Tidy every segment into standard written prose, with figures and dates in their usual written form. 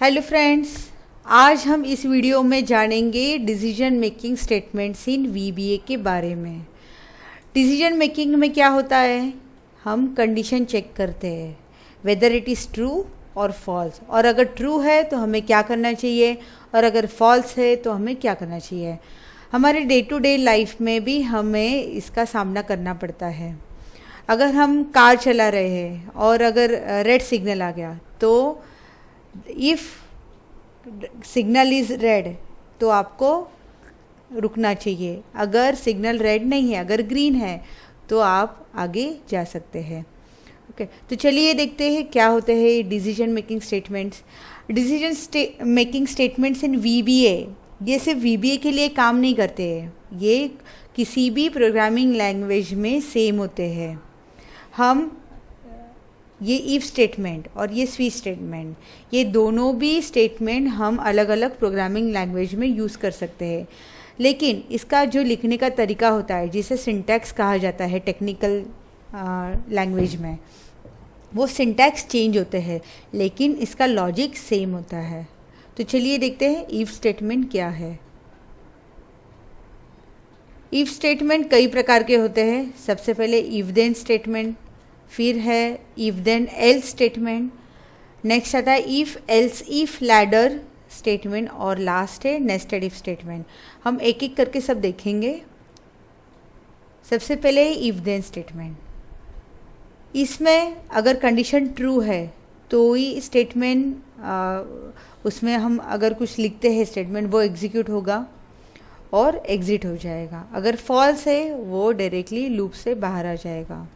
Hello friends, आज हम इस वीडियो में जानेंगे decision making statements in VBA के बारे में। डिसीजन मेकिंग में क्या होता है, हम कंडीशन चेक करते हैं वेदर इट इज़ ट्रू और फॉल्स, और अगर ट्रू है तो हमें क्या करना चाहिए और अगर फॉल्स है तो हमें क्या करना चाहिए। हमारे डे टू डे लाइफ में भी हमें इसका सामना करना पड़ता है। अगर हम कार चला रहे हैं और अगर रेड सिग्नल आ गया तो इफ़ सिग्नल इज़ रेड तो आपको रुकना चाहिए। अगर सिग्नल रेड नहीं है, अगर ग्रीन है तो आप आगे जा सकते हैं। ओके, तो चलिए देखते हैं क्या होते हैं decision making statements. Decision making statements in VBA, ये सिर्फ वीबीए के लिए काम नहीं करते हैं, ये किसी भी प्रोग्रामिंग लैंग्वेज में सेम होते हैं। हम ये इफ़ स्टेटमेंट और ये स्विच स्टेटमेंट, ये दोनों भी स्टेटमेंट हम अलग अलग प्रोग्रामिंग लैंग्वेज में यूज़ कर सकते हैं, लेकिन इसका जो लिखने का तरीका होता है जिसे सिंटैक्स कहा जाता है टेक्निकल लैंग्वेज में, वो सिंटैक्स चेंज होते हैं लेकिन इसका लॉजिक सेम होता है। तो चलिए देखते हैं इफ़ स्टेटमेंट क्या है। इफ़ स्टेटमेंट कई प्रकार के होते हैं। सबसे पहले इफ़ देन स्टेटमेंट, फिर है if then else statement, next आता है if else if ladder statement और लास्ट है नेस्टेड इफ स्टेटमेंट। हम एक एक करके सब देखेंगे। सबसे पहले है इफ़ देन स्टेटमेंट। इसमें अगर कंडीशन ट्रू है तो ही स्टेटमेंट, उसमें हम अगर कुछ लिखते हैं स्टेटमेंट वो एग्जीक्यूट होगा और एग्जिट हो जाएगा। अगर फॉल्स है वो डायरेक्टली लूप से बाहर आ जाएगा,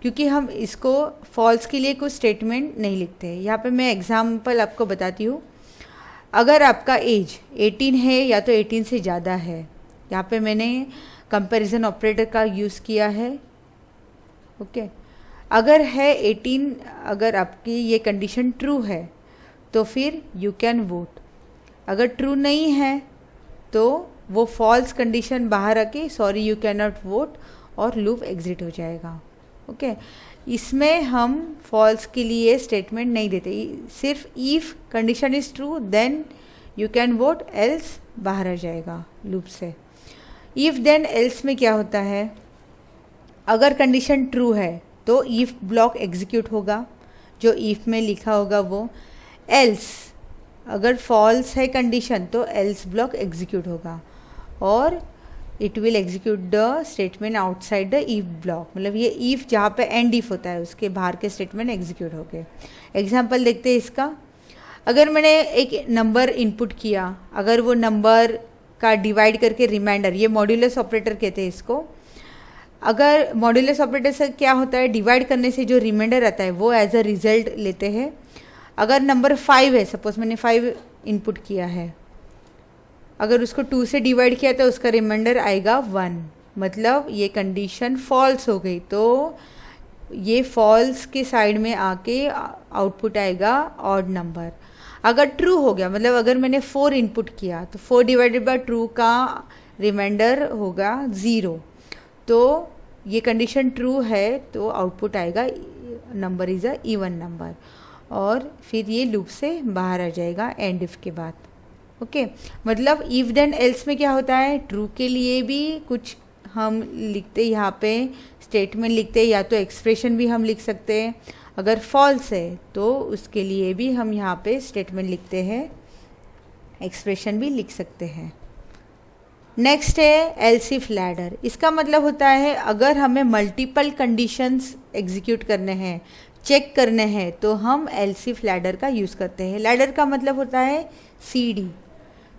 क्योंकि हम इसको फॉल्स के लिए कुछ स्टेटमेंट नहीं लिखते। यहाँ पे मैं एग्जांपल आपको बताती हूँ। अगर आपका एज 18 है या तो 18 से ज़्यादा है, यहाँ पे मैंने कंपैरिजन ऑपरेटर का यूज़ किया है। ओके, अगर है 18, अगर आपकी ये कंडीशन ट्रू है तो फिर यू कैन वोट। अगर ट्रू नहीं है तो वो फॉल्स कंडीशन बाहर आके sorry you can not vote और लूप एग्जिट हो जाएगा। ओके, इसमें हम फॉल्स के लिए स्टेटमेंट नहीं देते, सिर्फ if condition is true then you can vote, else बाहर आ जाएगा लूप से। इफ़ देन एल्स में क्या होता है, अगर कंडीशन ट्रू है तो इफ़ ब्लॉक एग्जीक्यूट होगा, जो इफ़ में लिखा होगा वो। एल्स, अगर फॉल्स है कंडीशन तो एल्स ब्लॉक एग्जीक्यूट होगा और it will execute the statement outside the if block. मतलब ये इफ जहाँ पे एंड इफ होता है उसके बाहर के स्टेटमेंट एग्जीक्यूट हो गए। एग्जाम्पल देखते हैं इसका। अगर मैंने एक नंबर इनपुट किया, अगर वो नंबर का डिवाइड करके रिमाइंडर, ये मॉड्यूलस ऑपरेटर कहते हैं इसको। अगर मॉड्यूलस ऑपरेटर से क्या होता है, डिवाइड करने से जो रिमाइंडर आता है वो एज अ रिजल्ट लेते हैं। अगर नंबर 5 है, सपोज मैंने 5 इनपुट किया है, अगर उसको 2 से डिवाइड किया तो उसका रिमाइंडर आएगा 1, मतलब ये कंडीशन फॉल्स हो गई। तो ये फॉल्स के साइड में आके आउटपुट आएगा ऑड नंबर। अगर ट्रू हो गया, मतलब अगर मैंने 4 इनपुट किया तो 4 डिवाइडेड बाय 2 का रिमाइंडर होगा 0। तो ये कंडीशन ट्रू है तो आउटपुट आएगा number is a even number, और फिर ये लूप से बाहर आ जाएगा एंड इफ के बाद। ओके, मतलब इफ़ देन एल्स में क्या होता है, ट्रू के लिए भी कुछ हम लिखते, यहाँ पे स्टेटमेंट लिखते हैं, या तो एक्सप्रेशन भी हम लिख सकते हैं। अगर फॉल्स है तो उसके लिए भी हम यहाँ पे स्टेटमेंट लिखते हैं, एक्सप्रेशन भी लिख सकते हैं। नेक्स्ट है एल्स इफ लैडर। इसका मतलब होता है अगर हमें मल्टीपल कंडीशंस एग्जीक्यूट करने हैं, चेक करने हैं, तो हम एल्स इफ लैडर का यूज़ करते हैं। लैडर का मतलब होता है सीडी।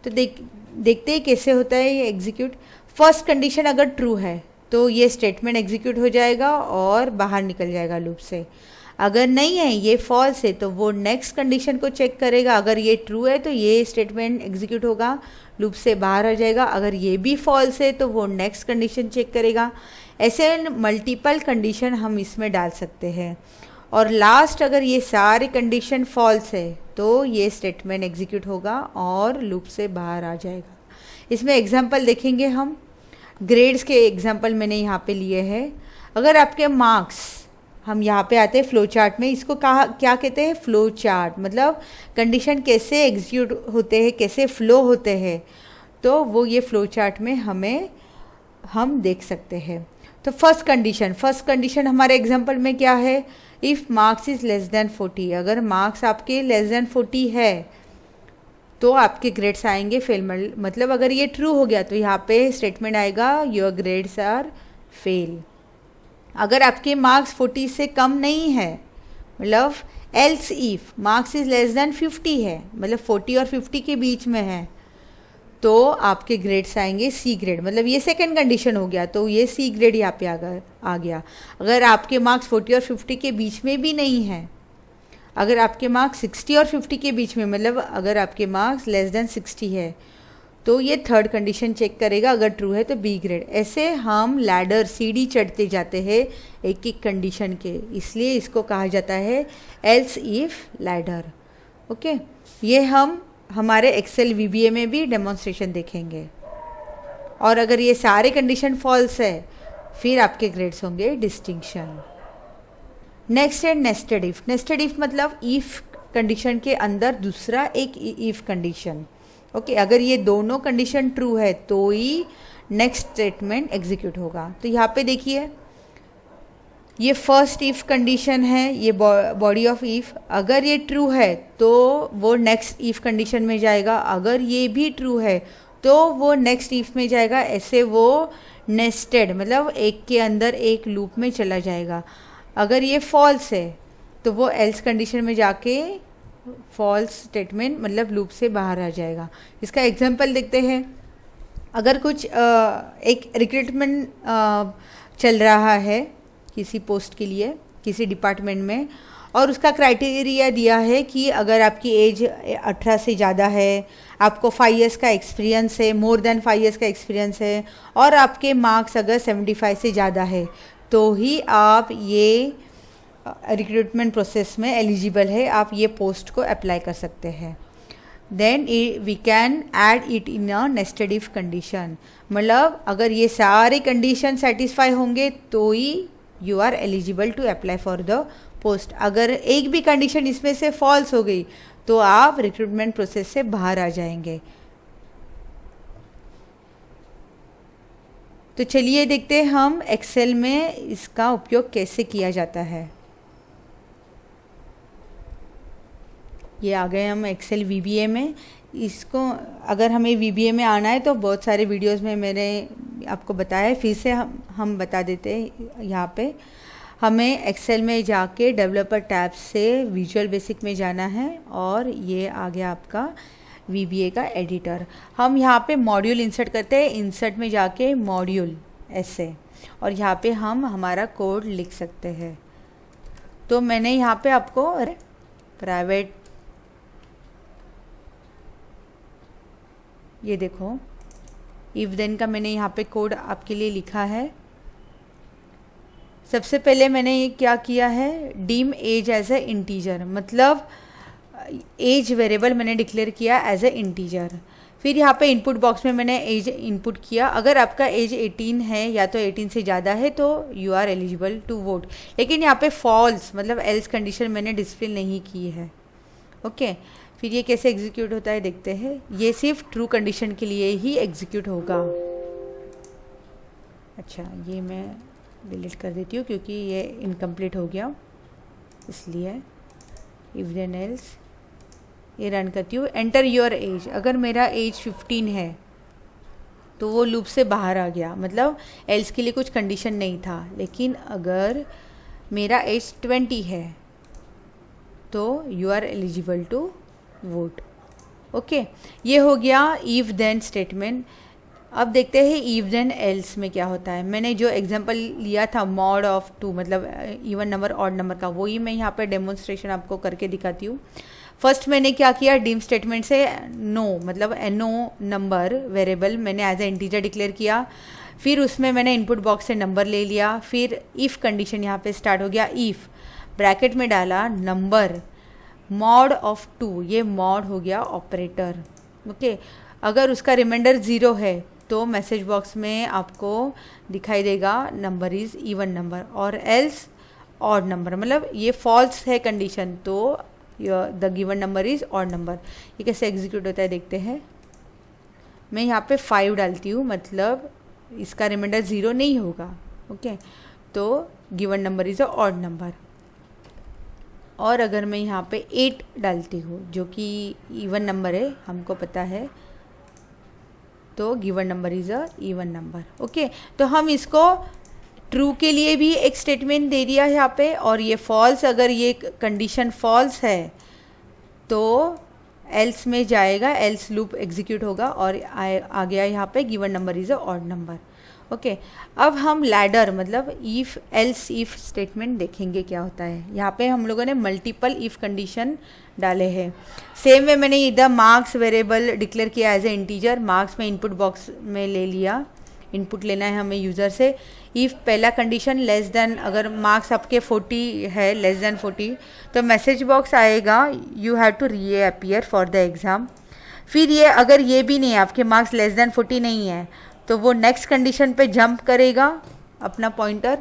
तो देखते हैं कैसे होता है ये एग्जीक्यूट। फर्स्ट कंडीशन अगर ट्रू है तो ये स्टेटमेंट एग्जीक्यूट हो जाएगा और बाहर निकल जाएगा लूप से। अगर नहीं है, ये फॉल्स है, तो वो नेक्स्ट कंडीशन को चेक करेगा। अगर ये ट्रू है तो ये स्टेटमेंट एग्जीक्यूट होगा, लूप से बाहर आ जाएगा। अगर ये भी फॉल्स है तो वो नेक्स्ट कंडीशन चेक करेगा। ऐसे मल्टीपल कंडीशन हम इसमें डाल सकते हैं। और लास्ट, अगर ये सारे कंडीशन फॉल्स है तो ये स्टेटमेंट एग्जीक्यूट होगा और लूप से बाहर आ जाएगा। इसमें एग्जांपल देखेंगे हम। ग्रेड्स के एग्जांपल मैंने यहाँ पे लिए हैं। अगर आपके मार्क्स हम यहाँ पे आते हैं फ्लो चार्ट में। इसको कहा क्या कहते हैं, फ्लो चार्ट, मतलब कंडीशन कैसे एग्जीक्यूट होते हैं, कैसे फ्लो होते हैं, तो वो ये फ्लो चार्ट में हम देख सकते हैं। तो फर्स्ट कंडीशन हमारे एग्जांपल में क्या है, if marks is less than 40, अगर मार्क्स आपके लेस देन 40 है तो आपके ग्रेड्स आएंगे फेल। मतलब अगर ये ट्रू हो गया तो यहाँ पे स्टेटमेंट आएगा योर ग्रेड्स आर फेल। अगर आपके मार्क्स 40 से कम नहीं है, मतलब else if marks is less than 50 है, मतलब 40 और 50 के बीच में है, तो आपके ग्रेड्स आएंगे सी ग्रेड। मतलब ये सेकंड कंडीशन हो गया, तो ये सी ग्रेड यहाँ पे आ गया। अगर आपके मार्क्स 40 और 50 के बीच में भी नहीं है, अगर आपके मार्क्स 60 और 50 के बीच में, मतलब अगर आपके मार्क्स लेस देन 60 है, तो ये थर्ड कंडीशन चेक करेगा, अगर ट्रू है तो बी ग्रेड। ऐसे हम लैडर सीढ़ी चढ़ते जाते हैं एक एक कंडीशन के, इसलिए इसको कहा जाता है एल्स इफ लैडर। ओके, ये हम हमारे एक्सेल वीबीए में भी डेमोन्स्ट्रेशन देखेंगे। और अगर ये सारे कंडीशन फॉल्स है, फिर आपके ग्रेड्स होंगे डिस्टिंक्शन। नेक्स्ट है नेस्टेड इफ। नेस्टेड इफ मतलब इफ कंडीशन के अंदर दूसरा एक इफ कंडीशन। ओके, अगर ये दोनों कंडीशन ट्रू है तो ही नेक्स्ट स्टेटमेंट एग्जीक्यूट होगा। तो यहाँ पे देखिए, ये फर्स्ट इफ कंडीशन है, ये बॉडी ऑफ इफ। अगर ये ट्रू है तो वो नेक्स्ट इफ कंडीशन में जाएगा, अगर ये भी ट्रू है तो वो नेक्स्ट इफ में जाएगा। ऐसे वो नेस्टेड मतलब एक के अंदर एक लूप में चला जाएगा। अगर ये फॉल्स है तो वो एल्स कंडीशन में जाके फॉल्स स्टेटमेंट मतलब लूप से बाहर आ जाएगा। इसका एग्जांपल देखते हैं। अगर कुछ एक रिक्रूटमेंट चल रहा है किसी पोस्ट के लिए किसी डिपार्टमेंट में, और उसका क्राइटेरिया दिया है कि अगर आपकी एज 18 से ज़्यादा है, आपको 5 इयर्स का एक्सपीरियंस है, मोर देन 5 इयर्स का एक्सपीरियंस है, और आपके मार्क्स अगर 75 से ज़्यादा है, तो ही आप ये रिक्रूटमेंट प्रोसेस में एलिजिबल है, आप ये पोस्ट को अप्लाई कर सकते हैं। Then we can add it in a nested if condition. मतलब अगर ये सारे कंडीशन सेटिस्फाई होंगे तो ही you are eligible to apply for the post. अगर एक भी कंडीशन इसमें से फॉल्स हो गई तो आप रिक्रूटमेंट प्रोसेस से बाहर आ जाएंगे। तो चलिए देखते हैं हम एक्सेल में इसका उपयोग कैसे किया जाता है। ये आ गए हम एक्सेल वीबीए में। इसको अगर हमें वीबीए में आना है तो बहुत सारे वीडियोस में मैंने आपको बताया है, फिर से हम बता देते हैं। यहाँ पे हमें एक्सेल में जाके डेवलपर टैब से विजुअल बेसिक में जाना है, और ये आ गया आपका वीबीए का एडिटर। हम यहाँ पे मॉड्यूल इंसर्ट करते हैं, इंसर्ट में जाके मॉड्यूल ऐसे, और यहाँ पे हम हमारा कोड लिख सकते हैं। तो मैंने यहाँ पे आपको प्राइवेट, ये देखो इफ देन का मैंने यहाँ पे कोड आपके लिए लिखा है। सबसे पहले मैंने ये क्या किया है, dim age as a integer, मतलब एज वेरिएबल मैंने डिक्लेयर किया एज ए इंटीजर। फिर यहाँ पे इनपुट बॉक्स में मैंने एज इनपुट किया। अगर आपका एज 18 है या तो 18 से ज़्यादा है तो you are eligible to vote. लेकिन यहाँ पे फॉल्स मतलब एल्स कंडीशन मैंने डिस्प्ले नहीं की है। ओके, फिर ये कैसे एग्जीक्यूट होता है देखते हैं। ये सिर्फ ट्रू कंडीशन के लिए ही एग्जीक्यूट होगा। अच्छा, ये मैं डिलीट कर देती हूँ क्योंकि ये इनकम्प्लीट हो गया, इसलिए इफ देन एल्स ये रन करती हूँ। एंटर योर एज, अगर मेरा एज 15 है तो वो लूप से बाहर आ गया, मतलब एल्स के लिए कुछ कंडीशन नहीं था। लेकिन अगर मेरा एज 20 है तो you are eligible to vote. Okay, ये हो गया इफ देन स्टेटमेंट। अब देखते हैं इफ देन एल्स में क्या होता है। मैंने जो एग्जांपल लिया था मॉड ऑफ 2 मतलब इवन नंबर ऑड नंबर का, वही मैं यहाँ पे डेमोन्स्ट्रेशन आपको करके दिखाती हूँ। फर्स्ट मैंने क्या किया, डीम स्टेटमेंट से नो मतलब नो नंबर वेरिएबल मैंने एज ए इंटीजर डिक्लेयर किया। फिर उसमें मैंने इनपुट बॉक्स से नंबर ले लिया। फिर इफ़ कंडीशन यहाँ पे स्टार्ट हो गया। इफ़ ब्रैकेट में डाला नंबर मॉड ऑफ 2, ये मॉड हो गया ऑपरेटर। ओके, अगर उसका रिमाइंडर 0 है तो मैसेज बॉक्स में आपको दिखाई देगा नंबर इज़ इवन नंबर, और एल्स ऑड नंबर, मतलब ये फॉल्स है कंडीशन तो the given number is odd number. ये कैसे एग्जीक्यूट होता है देखते हैं। मैं यहाँ पे 5 डालती हूँ, मतलब इसका रिमाइंडर 0 नहीं होगा। ओके, तो given number is a odd number. और अगर मैं यहाँ पे 8 डालती हूँ जो कि इवन नंबर है, हमको पता है, तो given number is a even number. Okay, तो हम इसको ट्रू के लिए भी एक स्टेटमेंट दे दिया है यहाँ पे, और ये फॉल्स, अगर ये कंडीशन फॉल्स है तो एल्स में जाएगा, एल्स लूप एग्जीक्यूट होगा और आ गया यहाँ पे given number is a odd number. Okay, अब हम लैडर मतलब इफ़ एल्स इफ़ स्टेटमेंट देखेंगे क्या होता है। यहाँ पे हम लोगों ने मल्टीपल इफ़ कंडीशन डाले हैं। सेम वे मैंने इधर मार्क्स वेरिएबल डिक्लेयर किया एज ए इंटीजर, मार्क्स में इनपुट बॉक्स में ले लिया, इनपुट लेना है हमें यूज़र से। इफ़ पहला कंडीशन लेस देन, अगर मार्क्स आपके 40 है, लेस देन 40, तो मैसेज बॉक्स आएगा you have to reappear for the exam. फिर ये अगर ये भी नहीं है, आपके मार्क्स लेस देन 40 नहीं है, तो वो नेक्स्ट कंडीशन पे जंप करेगा अपना pointer.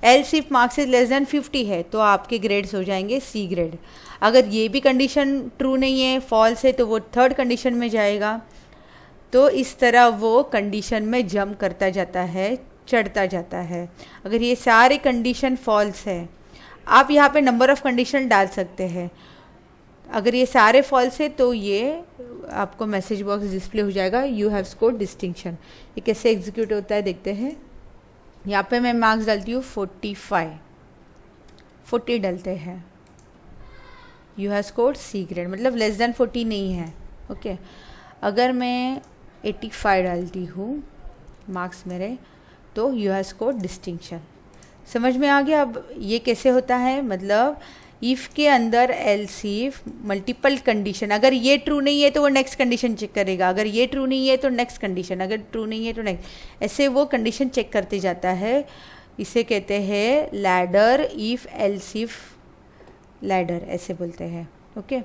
Else if marks is less than 50 है तो आपके ग्रेड्स हो जाएंगे सी ग्रेड। अगर ये भी कंडीशन ट्रू नहीं है, फॉल्स है, तो वो थर्ड कंडीशन में जाएगा। तो इस तरह वो कंडीशन में जंप करता जाता है, चढ़ता जाता है। अगर ये सारे कंडीशन फॉल्स है, आप यहाँ पे नंबर ऑफ कंडीशन डाल सकते हैं। अगर ये सारे फॉल्स है तो ये आपको मैसेज बॉक्स डिस्प्ले हो जाएगा यू हैव स्कोर्ड डिस्टिंक्शन। ये कैसे एग्जीक्यूट होता है देखते हैं। यहाँ पे मैं मार्क्स डालती हूँ 45, 40 डालते हैं, you have scored C grade, मतलब लेस देन 40 नहीं है। ओके, अगर मैं 85 डालती हूँ मार्क्स मेरे, तो यू हैव स्कोर्ड डिस्टिंक्शन। समझ में आ गया अब ये कैसे होता है। मतलब इफ़ के अंदर एल्स इफ मल्टीपल कंडीशन, अगर ये ट्रू नहीं है तो वो नेक्स्ट कंडीशन चेक करेगा, अगर ये ट्रू नहीं है तो नेक्स्ट कंडीशन, अगर ट्रू नहीं है तो नेक्स्ट, ऐसे वो कंडीशन चेक करते जाता है। इसे कहते हैं ladder if else if ladder, ऐसे बोलते हैं। ओके,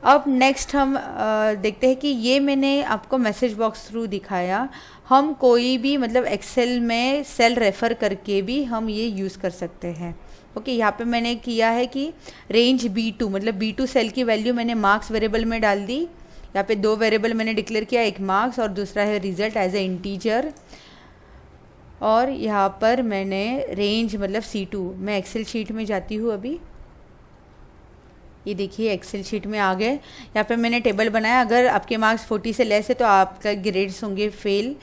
अब नेक्स्ट हम देखते हैं कि ये मैंने आपको मैसेज बॉक्स थ्रू दिखाया। हम कोई भी मतलब एक्सेल में सेल रेफ़र करके भी हम ये यूज़ कर सकते हैं। ओके, यहाँ पे मैंने किया है कि रेंज B2, मतलब B2 सेल की वैल्यू मैंने मार्क्स वेरिएबल में डाल दी। यहाँ पे 2 वेरिएबल मैंने डिक्लेयर किया, एक मार्क्स और दूसरा है रिजल्ट एज ए इंटीजर। और यहाँ पर मैंने रेंज मतलब C2, मैं एक्सेल शीट में जाती हूँ अभी, ये देखिए एक्सेल शीट में आ गए। यहाँ पे मैंने टेबल बनाया, अगर आपके मार्क्स 40 से लेस है तो आपका ग्रेड्स होंगे फेल,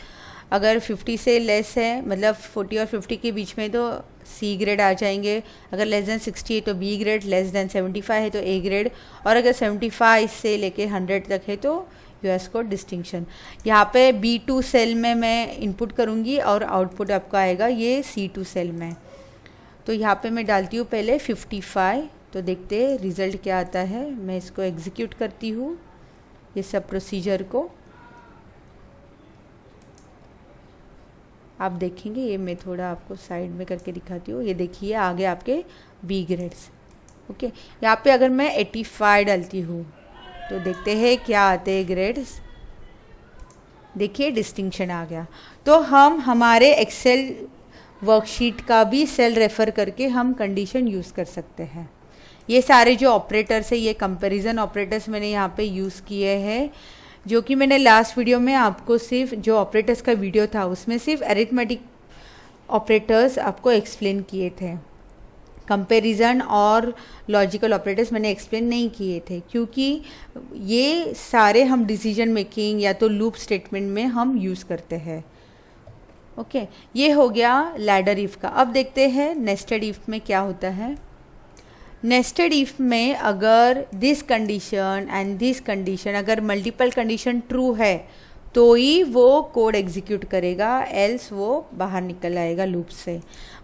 अगर 50 से लेस है मतलब 40 और 50 के बीच में तो सी ग्रेड आ जाएंगे, अगर लेस देन 60 है तो बी ग्रेड, लेस देन 75 है तो ए ग्रेड, और अगर 75 से लेके 100 तक है तो यूएस को डिस्टिंक्शन। यहाँ पे B2 सेल में मैं इनपुट करूँगी और आउटपुट आपका आएगा ये C2 सेल में। तो यहाँ पे मैं डालती हूँ पहले 55, तो देखते हैं रिज़ल्ट क्या आता है। मैं इसको एग्जीक्यूट करती हूँ ये सब प्रोसीजर को, आप देखेंगे। ये मैं थोड़ा आपको साइड में करके दिखाती हूँ। ये देखिए आ गए आपके बी ग्रेड्स। ओके, यहाँ पे अगर मैं 85 डालती हूँ तो देखते हैं क्या आते हैं ग्रेड्स। देखिए डिस्टिंक्शन आ गया। तो हम हमारे एक्सेल वर्कशीट का भी सेल रेफ़र करके हम कंडीशन यूज़ कर सकते हैं। ये सारे जो ऑपरेटर्स है, ये कंपैरिजन ऑपरेटर्स मैंने यहाँ पे यूज़ किए हैं, जो कि मैंने लास्ट वीडियो में आपको सिर्फ जो ऑपरेटर्स का वीडियो था उसमें सिर्फ अरिथमेटिक ऑपरेटर्स आपको एक्सप्लेन किए थे। कंपैरिजन और लॉजिकल ऑपरेटर्स मैंने एक्सप्लेन नहीं किए थे, क्योंकि ये सारे हम डिसीजन मेकिंग या तो लूप स्टेटमेंट में हम यूज़ करते हैं। ओके, ये हो गया लैडर इफ़ का। अब देखते हैं नेस्टेड इफ़ में क्या होता है। नेस्टेड इफ़ में अगर this condition and this condition, अगर मल्टीपल कंडीशन ट्रू है तो ही वो कोड एग्जीक्यूट करेगा, एल्स वो बाहर निकल आएगा लूप से।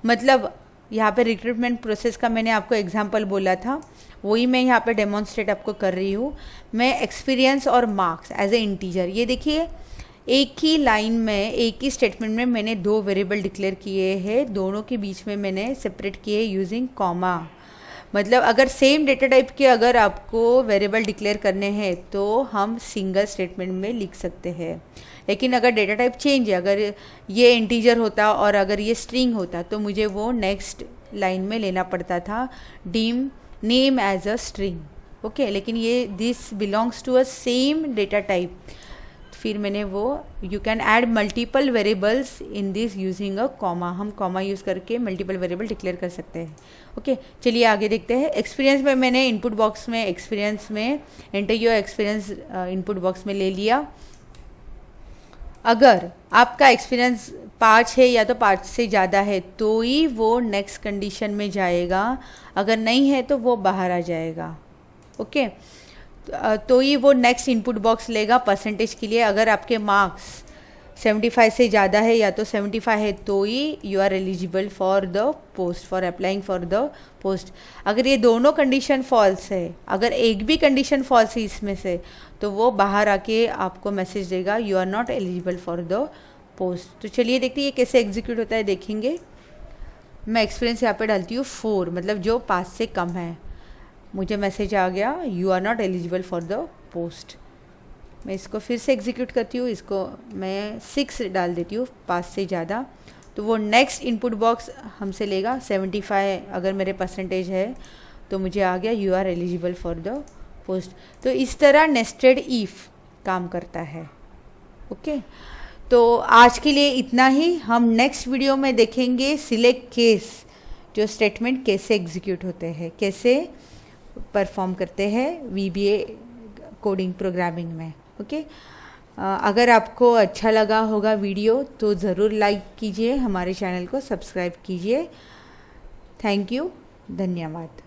मतलब यहाँ पे रिक्रूटमेंट प्रोसेस का मैंने आपको एग्जांपल बोला था, वही मैं यहाँ पे डेमोन्स्ट्रेट आपको कर रही हूँ। मैं एक्सपीरियंस और मार्क्स एज ए इंटीजर, ये देखिए एक ही लाइन में एक ही स्टेटमेंट में मैंने 2 वेरिएबल डिक्लेयर किए हैं, दोनों के बीच में मैंने सेपरेट किए यूजिंग कॉमा। मतलब अगर सेम डेटा टाइप के अगर आपको वेरिएबल डिक्लेयर करने हैं तो हम सिंगल स्टेटमेंट में लिख सकते हैं, लेकिन अगर डेटा टाइप चेंज है, अगर ये इंटीजर होता और अगर ये स्ट्रिंग होता तो मुझे वो नेक्स्ट लाइन में लेना पड़ता था dim name as a string, okay, लेकिन ये this belongs to a same data type, फिर मैंने वो you can add multiple variables in this using a comma, हम कॉमा यूज़ करके मल्टीपल वेरिएबल डिक्लेयर कर सकते हैं, ओके। चलिए आगे देखते हैं। एक्सपीरियंस में मैंने इनपुट बॉक्स में एक्सपीरियंस में enter your experience input box में ले लिया। अगर आपका एक्सपीरियंस 5 है या तो 5 से ज़्यादा है तो ही वो नेक्स्ट कंडीशन में जाएगा, अगर नहीं है तो वो बाहर आ जाएगा, ओके। तो ही वो नेक्स्ट इनपुट बॉक्स लेगा परसेंटेज के लिए। अगर आपके मार्क्स 75 से ज़्यादा है या तो 75 है तो ही you are eligible for the post, for applying for the post. अगर ये दोनों कंडीशन फॉल्स है, अगर एक भी कंडीशन फॉल्स है इसमें से, तो वो बाहर आके आपको मैसेज देगा you are not eligible for the post. तो चलिए देखते हैं ये कैसे एग्जीक्यूट होता है, देखेंगे। मैं एक्सपीरियंस यहाँ पे डालती हूँ 4, मतलब जो 5 से कम है। मुझे मैसेज आ गया you are not eligible for the post. मैं इसको फिर से एग्जीक्यूट करती हूँ, इसको मैं 6 डाल देती हूँ, 5 से ज़्यादा। तो वो नेक्स्ट इनपुट बॉक्स हमसे लेगा 75, अगर मेरे परसेंटेज है तो मुझे आ गया you are eligible for the post. तो इस तरह नेस्टेड इफ़ काम करता है, ओके। तो आज के लिए इतना ही। हम नेक्स्ट वीडियो में देखेंगे सिलेक्ट केस, जो स्टेटमेंट कैसे एग्जीक्यूट होते हैं, कैसे परफॉर्म करते हैं VBA कोडिंग प्रोग्रामिंग में, ओके। अगर आपको अच्छा लगा होगा वीडियो तो ज़रूर लाइक कीजिए, हमारे चैनल को सब्सक्राइब कीजिए। थैंक यू, धन्यवाद।